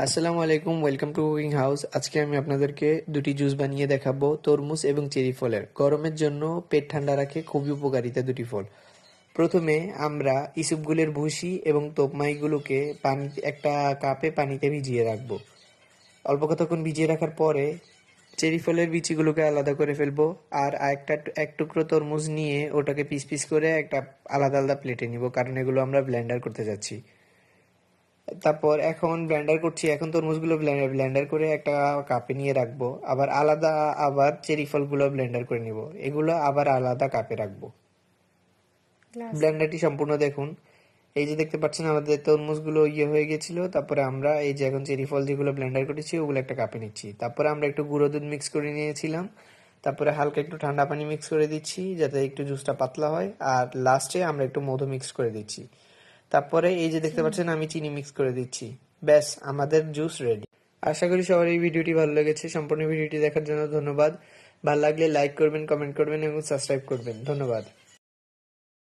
আসসালামু আলাইকুম, welcome to cooking house. আজকে আমি আপনাদেরকে দুটি জুস বানিয়ে দেখাবো, তরমুজ এবং চেরি ফলের। গরমের জন্য পেট ঠান্ডা রাখে, খুবই উপকারিতা দুটি ফল। প্রথমে আমরা ইসবগুলের ভুসি এবং তোপমাইগুলোকে একটা কাপে পানিতে ভিজিয়ে রাখবো। অল্প কতক্ষণ ভিজিয়ে রাখার পরে চেরি ফলের বিচিগুলোকে আলাদা করে ফেলবো। আর এক টুকরো তরমুজ নিয়ে ওটাকে পিস পিস করে একটা আলাদা আলাদা প্লেটে নিব, কারণ এগুলো আমরা ব্লেন্ডার করতে যাচ্ছি। তারপর এখন ব্লেন্ডার করছি, এখন তরমুজগুলো ব্লেন্ডার করে একটা কাপে নিয়ে রাখবো। আবার চেরি ফলগুলো ব্লেন্ডার করে নিব, এগুলো আবার আলাদা কাপে রাখবো। ব্লেন্ডারটি সম্পূর্ণ দেখুন। এই যে দেখতে পাচ্ছেন আমাদের তরমুজগুলো হয়ে গেছিল। তারপরে আমরা এই যে এখন চেরি ফল যেগুলো ব্লেন্ডার করেছি ওগুলো একটা কাপে নিচ্ছি। তারপরে আমরা একটু গুঁড়ো দুধ মিক্স করে নিয়েছিলাম। তারপরে হালকা একটু ঠান্ডা পানি মিক্স করে দিচ্ছি যাতে একটু জুসটা পাতলা হয়। আর লাস্টে আমরা একটু মধু মিক্স করে দিচ্ছি। তারপরে এই যে দেখতে পাচ্ছেন আমি চিনি মিক্স করে দিচ্ছি। ব্যাস, আমাদের জুস রেডি। আশা করি সবার এই ভিডিওটি ভালো লেগেছে। সম্পূর্ণ ভিডিওটি দেখার জন্য ধন্যবাদ। ভালো লাগলে লাইক করবেন, কমেন্ট করবেন এবং সাবস্ক্রাইব করবেন। ধন্যবাদ।